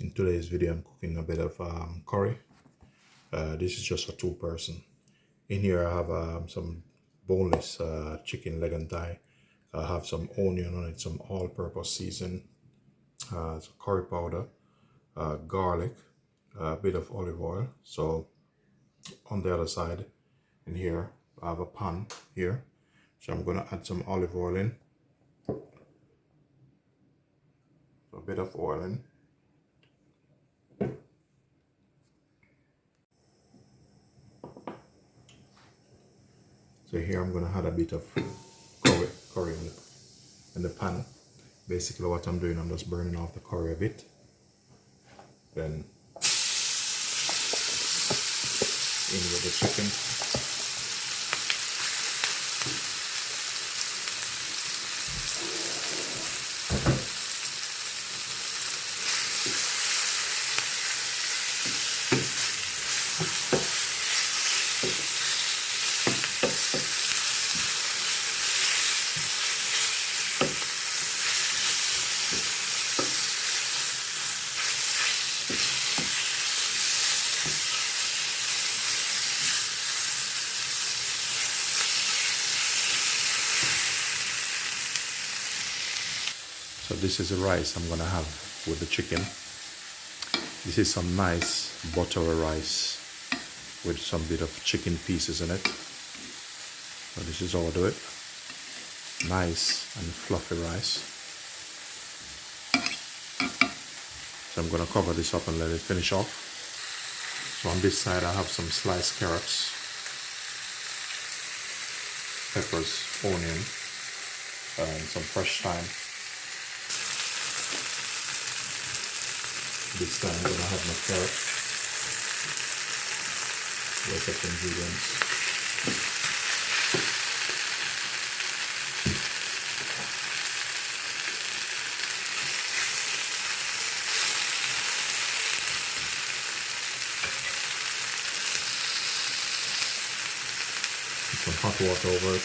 In today's video, I'm cooking a bit of curry. This is just for two person. In here, I have some boneless chicken leg and thigh. I have some onion on it, some all-purpose season, some curry powder, garlic, a bit of olive oil. So on the other side, in here, I have a pan here. So I'm gonna add some olive oil in. A bit of oil in. So here I'm gonna add a bit of curry in the pan. Basically what I'm doing, I'm just burning off the curry a bit. Then in with the chicken. So this is the rice I'm gonna have with the chicken. This is some nice buttery rice with some bit of chicken pieces in it. So this is how I do it. Nice and fluffy rice. So I'm gonna cover this up and let it finish off. So on this side I have some sliced carrots, peppers, onion, and some fresh thyme. This time I'm going to have my carrot, rest of the ingredients. Put some hot water over it.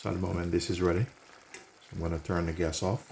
So at the moment this is ready. So I'm going to turn the gas off.